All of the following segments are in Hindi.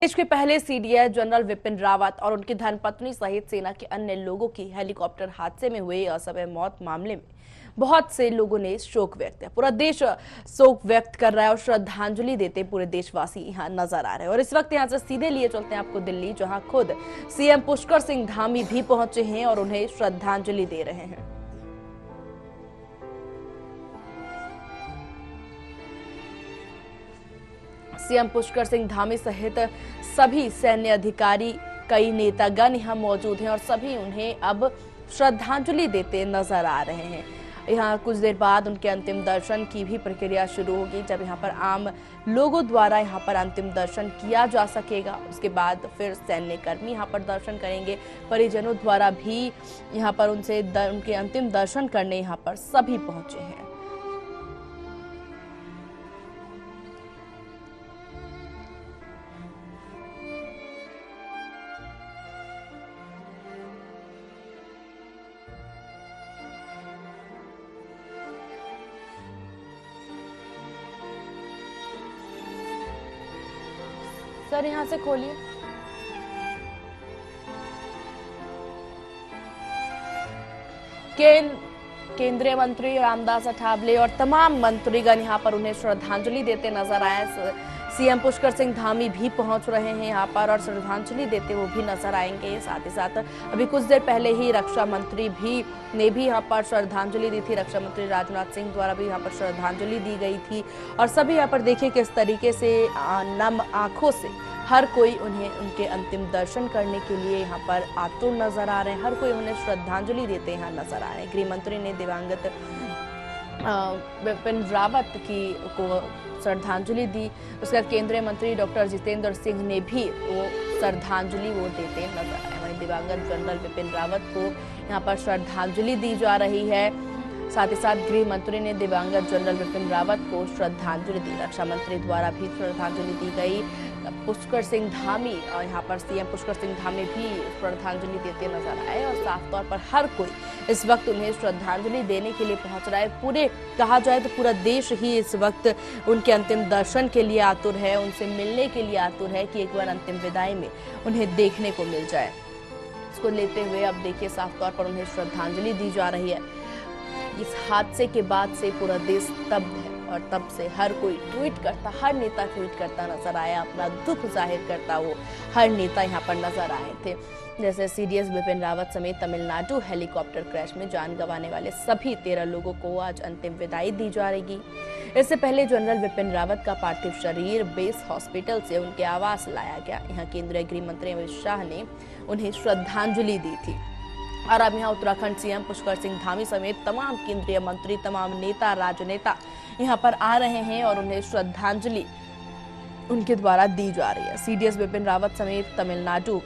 देश के पहले सीडीएस जनरल विपिन रावत और उनकी धर्मपत्नी सहित सेना के अन्य लोगों की हेलीकॉप्टर हादसे में हुए असमय मौत मामले में बहुत से लोगों ने शोक व्यक्त किया। पूरा देश शोक व्यक्त कर रहा है और श्रद्धांजलि देते पूरे देशवासी यहां नजर आ रहे हैं। और इस वक्त यहां से सीधे लिए चलते हैं आपको दिल्ली, जहां खुद सीएम पुष्कर सिंह धामी भी पहुंचे हैं और उन्हें श्रद्धांजलि दे रहे हैं। सीएम पुष्कर सिंह धामी सहित सभी सैन्य अधिकारी, कई नेतागण यहां मौजूद हैं और सभी उन्हें अब श्रद्धांजलि देते नजर आ रहे हैं। यहां कुछ देर बाद उनके अंतिम दर्शन की भी प्रक्रिया शुरू होगी, जब यहां पर आम लोगों द्वारा यहां पर अंतिम दर्शन किया जा सकेगा। उसके बाद फिर सैन्य कर्मी यहां पर दर्शन करेंगे। परिजनों द्वारा भी यहां पर उनके अंतिम दर्शन करने यहां पर सभी पहुंचे हैं। सर यहां से खोलिए। केंद्रीय मंत्री रामदास अठावले और तमाम मंत्रीगण यहां पर उन्हें श्रद्धांजलि देते नजर आए। सीएम पुष्कर सिंह धामी भी पहुंच रहे हैं यहां पर और श्रद्धांजलि देते वो भी नजर आएंगे। साथ ही साथ अभी कुछ देर पहले ही रक्षा मंत्री ने भी यहां पर श्रद्धांजलि दी थी। रक्षा मंत्री राजनाथ सिंह द्वारा भी यहां पर श्रद्धांजलि दी गई थी और सभी यहां पर देखिए किस तरीके से नम आंखों से हर कोई उन्हें उनके अंतिम दर्शन करने के लिए यहाँ पर आतुर नजर आ रहे हैं। हर कोई उन्हें श्रद्धांजलि देते यहाँ नजर आ रहे हैं। गृह मंत्री ने दिवंगत विपिन रावत को श्रद्धांजलि दी। उसके बाद केंद्रीय मंत्री डॉक्टर जितेंद्र सिंह ने भी वो श्रद्धांजलि देते नजर आए। वहीं दिवंगत जनरल विपिन रावत को यहाँ पर श्रद्धांजलि दी जा रही है। साथ ही साथ गृह मंत्री ने दिवंगत जनरल विपिन रावत को श्रद्धांजलि दी। रक्षा मंत्री द्वारा भी श्रद्धांजलि दी गई। पुष्कर सिंह धामी और यहाँ पर सीएम पुष्कर सिंह धामी भी श्रद्धांजलि देते नजर आए और साफ तौर पर हर कोई इस वक्त उन्हें श्रद्धांजलि देने के लिए पहुंच रहा है। पूरे कहा जाए तो पूरा देश ही इस वक्त उनके अंतिम दर्शन के लिए आतुर है, उनसे मिलने के लिए आतुर है कि एक बार अंतिम विदाई में उन्हें देखने को मिल जाए। इसको लेते हुए अब देखिए साफ तौर पर उन्हें श्रद्धांजलि दी जा रही है। इस हादसे के बाद से पूरा देश स्तब्ध है और तब से हर कोई ट्वीट करता, हर नेता ट्वीट करता नजर आया, अपना दुख जाहिर करता वो हर नेता यहाँ पर नजर आए थे। जैसे सीडीएस विपिन रावत समेत तमिलनाडु हेलीकॉप्टर क्रैश में जान गंवाने वाले सभी 13 लोगों को आज अंतिम विदाई दी जा रही। इससे पहले जनरल विपिन रावत का पार्थिव शरीर बेस हॉस्पिटल से उनके आवास लाया गया। यहाँ केंद्रीय गृह मंत्री अमित शाह ने उन्हें श्रद्धांजलि दी थी और अब यहाँ उत्तराखंड सीएम पुष्कर सिंह धामी समेत तमाम केंद्रीय मंत्री, तमाम नेता, राजनेता यहाँ पर आ रहे हैं और उन्हें श्रद्धांजलि उनके द्वारा दी जा रही है। सीडीएस विपिन रावत समेत तमिलनाडु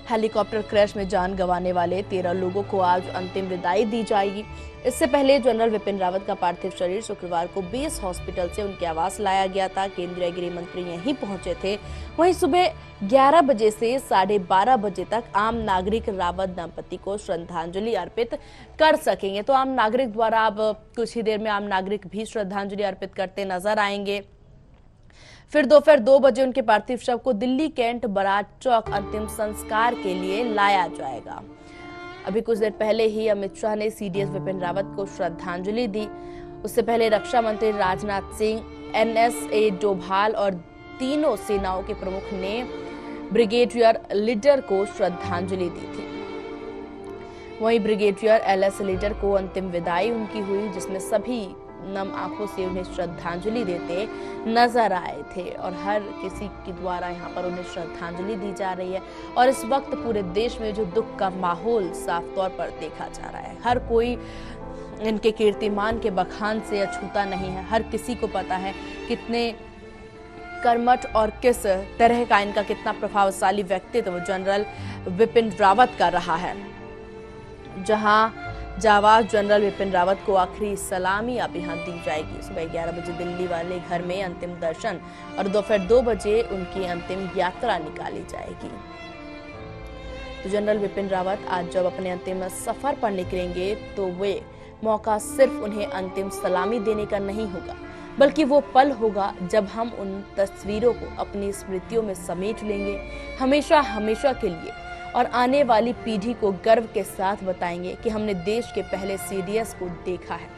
हेलीकॉप्टर क्रैश में जान गंवाने वाले 13 लोगों को आज अंतिम विदाई दी जाएगी। इससे पहले जनरल विपिन रावत का पार्थिव शरीर शुक्रवार को बेस हॉस्पिटल से उनके आवास लाया गया था। केंद्रीय गृह मंत्री यहीं पहुंचे थे। वहीं सुबह 11 बजे से 12:30 बजे तक आम नागरिक रावत दंपति को श्रद्धांजलि अर्पित कर सकेंगे। तो आम नागरिक द्वारा अब कुछ ही देर में आम नागरिक भी श्रद्धांजलि अर्पित करते नजर आएंगे। फिर दोपहर 2 बजे उनके पार्थिव शव को दिल्ली कैंट बराड चौक अंतिम संस्कार के लिए लाया जाएगा। अभी कुछ देर पहले ही अमित शाह ने सीडीएस विपिन रावत को श्रद्धांजलि दी। उससे पहले रक्षा मंत्री राजनाथ सिंह, एनएसए डोभाल और तीनों सेनाओं के प्रमुख ने ब्रिगेडियर लीडर को श्रद्धांजलि दी थी। वहीं ब्रिगेडियर एलएस लीडर को अंतिम विदाई उनकी हुई, जिसमें सभी नम आंखों से उन्हें श्रद्धांजलि देते नजर आए थे और हर किसी के द्वारा यहाँ पर उन्हें श्रद्धांजलि दी जा रही है। और इस वक्त पूरे देश में जो दुख का माहौल साफ तौर पर देखा जा रहा है, हर कोई इनके कीर्तिमान के बखान से अछूता नहीं है। हर किसी को पता है कितने कर्मठ और किस तरह का इनका कितना प्रभावशाली व्यक्तित्व जनरल विपिन रावत का रहा है। जहां जाबाज जनरल विपिन रावत को आखिरी सलामी अब यहाँ दी जाएगी। सुबह 11 बजे दिल्ली वाले घर में अंतिम दर्शन और दोपहर 2 बजे उनकी अंतिम यात्रा निकाली जाएगी। तो जनरल विपिन रावत आज जब अपने अंतिम सफर पर निकलेंगे तो वे मौका सिर्फ उन्हें अंतिम सलामी देने का नहीं होगा, बल्कि वो पल होगा जब हम उन तस्वीरों को अपनी स्मृतियों में समेट लेंगे, हमेशा हमेशा के लिए, और आने वाली पीढ़ी को गर्व के साथ बताएंगे कि हमने देश के पहले सीडीएस को देखा है,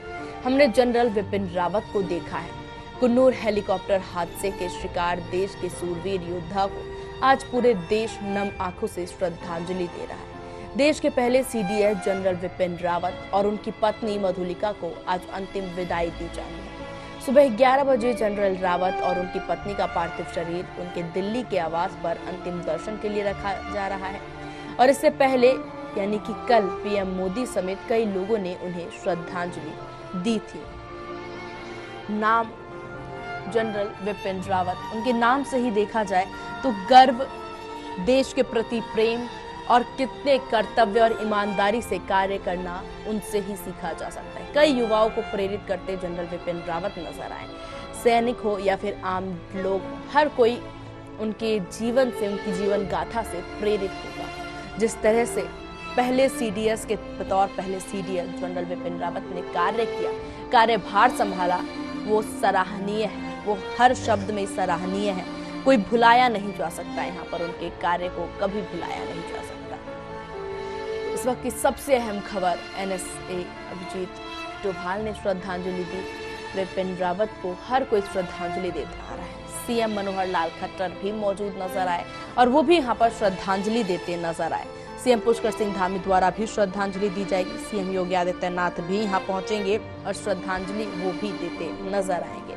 हमने जनरल विपिन रावत को देखा है। कुन्नूर हेलीकॉप्टर हादसे के शिकार देश के सूरवीर योद्धा को आज पूरे देश नम आंखों से श्रद्धांजलि दे रहा है। देश के पहले सीडीएस जनरल विपिन रावत और उनकी पत्नी मधुलिका को आज अंतिम विदाई दी जानी है। सुबह 11 बजे जनरल रावत और उनकी पत्नी का पार्थिव शरीर उनके दिल्ली के आवास पर अंतिम दर्शन के लिए रखा जा रहा है और इससे पहले यानी कि कल पीएम मोदी समेत कई लोगों ने उन्हें श्रद्धांजलि दी थी। नाम जनरल विपिन रावत, उनके नाम से ही देखा जाए तो गर्व, देश के प्रति प्रेम और कितने कर्तव्य और ईमानदारी से कार्य करना उनसे ही सीखा जा सकता है। कई युवाओं को प्रेरित करते जनरल विपिन रावत नजर आए। सैनिक हो या फिर आम लोग, हर कोई उनके जीवन से, उनकी जीवन गाथा से प्रेरित होगा। जिस तरह से पहले सीडीएस के बतौर पहले सीडीएस जनरल विपिन रावत ने कार्य किया, कार्यभार संभाला, वो सराहनीय है, वो हर शब्द में सराहनीय है। कोई भुलाया नहीं जा सकता, यहाँ पर उनके कार्य को कभी भुलाया नहीं जा सकता। इस वक्त की सबसे अहम खबर, एनएसए अभिजीत डोभाल ने श्रद्धांजलि दी। विपिन रावत को हर कोई श्रद्धांजलि देता आ रहा है। सीएम मनोहर लाल खट्टर भी मौजूद नजर आए और वो भी यहाँ पर श्रद्धांजलि देते नजर आए। सीएम पुष्कर सिंह धामी द्वारा भी श्रद्धांजलि दी जाएगी। सीएम योगी आदित्यनाथ भी यहाँ पहुंचेंगे और श्रद्धांजलि वो भी देते नजर आएंगे।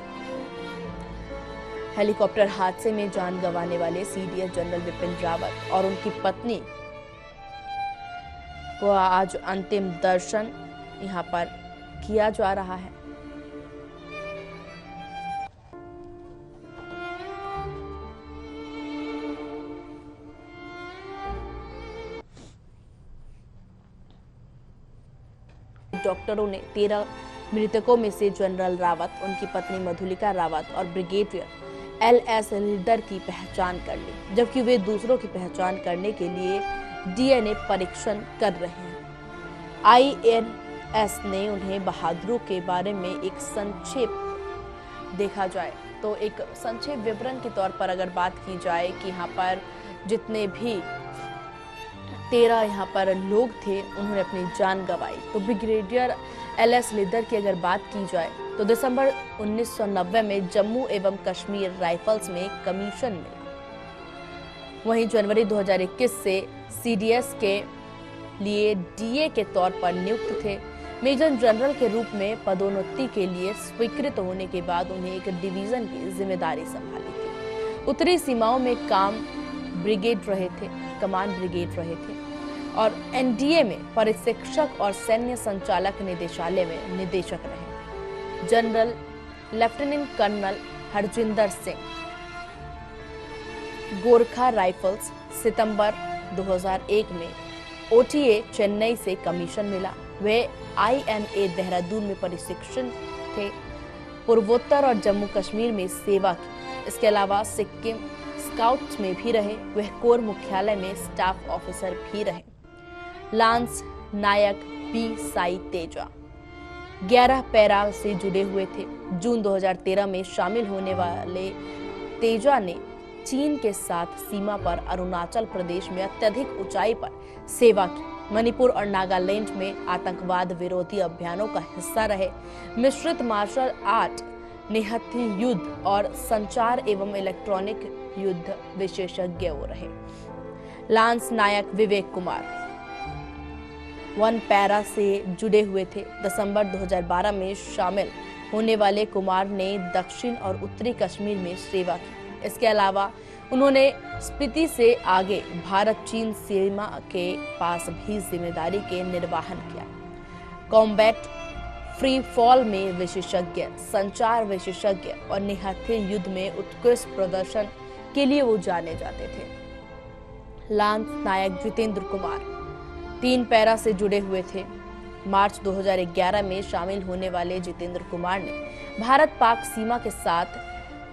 हेलीकॉप्टर हादसे में जान गंवाने वाले सीडीएस जनरल विपिन रावत और उनकी पत्नी को आज अंतिम दर्शन यहाँ पर किया जा रहा है। डॉक्टरों ने 13 मृतकों में से जनरल रावत, उनकी पत्नी मधुलिका रावत और ब्रिगेडियर एलएस लीडर की पहचान कर ली, जबकि वे दूसरों की पहचान करने के लिए डीएनए परीक्षण कर रहे हैं। आईएनएस ने उन्हें बहादुरों के बारे में एक संक्षेप देखा जाए तो एक संक्षेप विवरण के तौर पर अगर बात की जाए कि यहाँ पर जितने भी 13 यहाँ पर लोग थे उन्होंने अपनी जान गंवाई। तो ब्रिगेडियर एलएस लीडर की अगर बात की जाए तो दिसंबर 1990 में जम्मू एवं कश्मीर राइफल्स में कमीशन मिला। वहीं जनवरी 2021 से सीडीएस के लिए डीए के तौर पर नियुक्त थे। मेजर जनरल के रूप में पदोन्नति के लिए स्वीकृत होने के बाद उन्हें एक डिवीजन की जिम्मेदारी संभाली थी। उत्तरी सीमाओं में ब्रिगेड रहे थे, कमान ब्रिगेड रहे थे और एनडीए में परिशिक्षक और सैन्य संचालक निदेशालय में निदेशक रहे। General lieutenant colonel Harjinder Singh Gorkha rifles सितंबर 2001 में ओटीए चेन्नई से कमीशन मिला। वे आईएनए देहरादून में प्रशिक्षण थे। पूर्वोत्तर और जम्मू कश्मीर में सेवा की। इसके अलावा सिक्किम स्काउट्स में भी रहे। वह कोर मुख्यालय में स्टाफ ऑफिसर भी रहे। लांस नायक बी साई तेजा 11 पैरा से जुड़े हुए थे। जून 2013 में शामिल होने वाले तेजा ने चीन के साथ सीमा पर अरुणाचल प्रदेश में अत्यधिक ऊंचाई पर सेवा की। मणिपुर और नागालैंड में आतंकवाद विरोधी अभियानों का हिस्सा रहे। मिश्रित मार्शल आर्ट, निहत्थी युद्ध और संचार एवं इलेक्ट्रॉनिक युद्ध विशेषज्ञ वो रहे। लांस नायक विवेक कुमार 1 पैरा से जुड़े हुए थे। दिसंबर 2012 में शामिल होने वाले कुमार ने दक्षिण और उत्तरी कश्मीर में सेवा की। इसके अलावा उन्होंने स्पीति से आगे भारत चीन सीमा के पास भी जिम्मेदारी के निर्वहन किया। कॉम्बैट फ्री फॉल में विशेषज्ञ, संचार विशेषज्ञ और निहत्थे युद्ध में उत्कृष्ट प्रदर्शन के लिए वो जाने जाते थे। लांस नायक जितेंद्र कुमार 3 पैरा से जुड़े हुए थे। मार्च 2011 में शामिल होने वाले जितेंद्र कुमार ने भारत पाक सीमा के साथ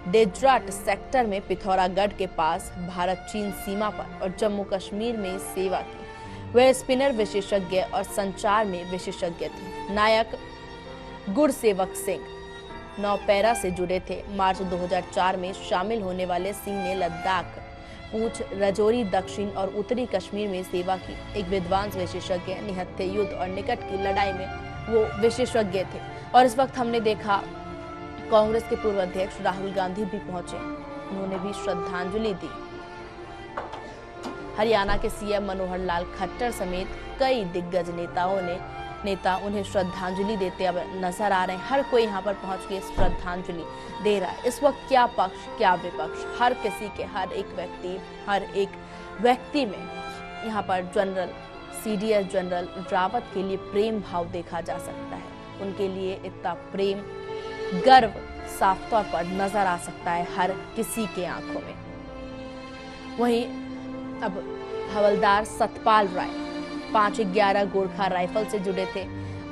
डेजर्ट सेक्टर में पिथौरागढ़ के पास भारत चीन सीमा पर और जम्मू कश्मीर में सेवा की। वह स्पिनर विशेषज्ञ और संचार में विशेषज्ञ थे। नायक गुरसेवक सिंह नौपेरा से जुड़े थे। मार्च 2004 में शामिल होने वाले सिंह ने लद्दाख, पूंछ, राजौरी, दक्षिण और उत्तरी कश्मीर में सेवा की। एक विद्वांस विशेषज्ञ, निहत्थे युद्ध और निकट की लड़ाई में वो विशेषज्ञ थे। और इस वक्त हमने देखा कांग्रेस के पूर्व अध्यक्ष राहुल गांधी भी पहुंचे, उन्होंने भी श्रद्धांजलि दी। हरियाणा के सीएम मनोहर लाल खट्टर समेत कई दिग्गज नेता उन्हें श्रद्धांजलि देते अब नजर आ रहे हैं। हर कोई यहाँ पर पहुंच के श्रद्धांजलि दे रहा है। इस वक्त क्या पक्ष क्या विपक्ष, हर किसी के हर एक व्यक्ति में यहाँ पर जनरल CDS जनरल रावत के लिए प्रेम भाव देखा जा सकता है। उनके लिए इतना प्रेम, गर्व साफ तौर पर नजर आ सकता है हर किसी के आंखों में। वहीं अब हवलदार सतपाल राय 511 गोरखा राइफल से जुड़े थे।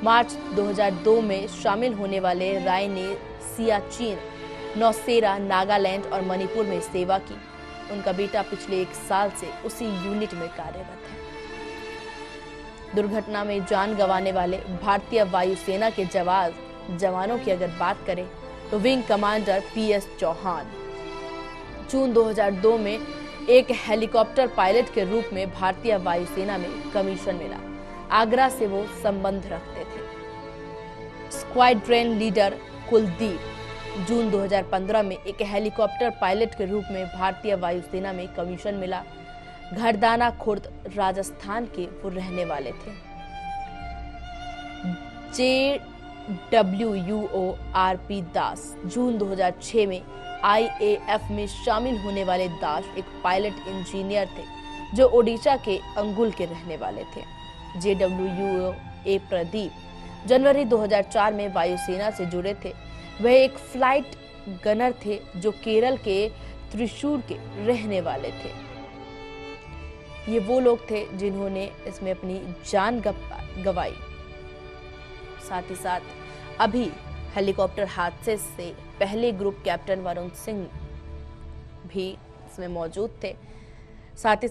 मार्च 2002 में शामिल होने वाले राय ने सियाचिन, नौशेरा, नागालैंड और मणिपुर में सेवा की। उनका बेटा पिछले 1 साल से उसी यूनिट में कार्यरत है। दुर्घटना में जान गंवाने वाले भारतीय वायुसेना के जवानों की अगर बात करें तो विंग कमांडर PS चौहान जून 2002 में एक हेलीकॉप्टर पायलट के रूप में भारतीय वायुसेना में कमीशन मिला। आगरा से वो संबंध रखते थे। स्क्वाड्रन लीडर कुलदीप जून 2015 में एक हेलीकॉप्टर पायलट के रूप में भारतीय वायुसेना में कमीशन मिला। घरदाना खुर्द राजस्थान के वो रहने वाले थे। JWUO RP दास जून 2006 में IAF में शामिल होने वाले दास एक पायलट इंजीनियर थे जो ओडिशा के अंगुल के रहने वाले थे। JWUO A प्रदीप जनवरी 2004 में वायुसेना से जुड़े थे। वह एक फ्लाइट गनर थे जो केरल के त्रिशूर के रहने वाले थे। ये वो लोग थे जिन्होंने इसमें अपनी जान गंवाई। साथ ही साथ अभी हेलीकॉप्टर हादसे से पहले ग्रुप कैप्टन वरुण सिंह भी इसमें मौजूद थे। साथ ही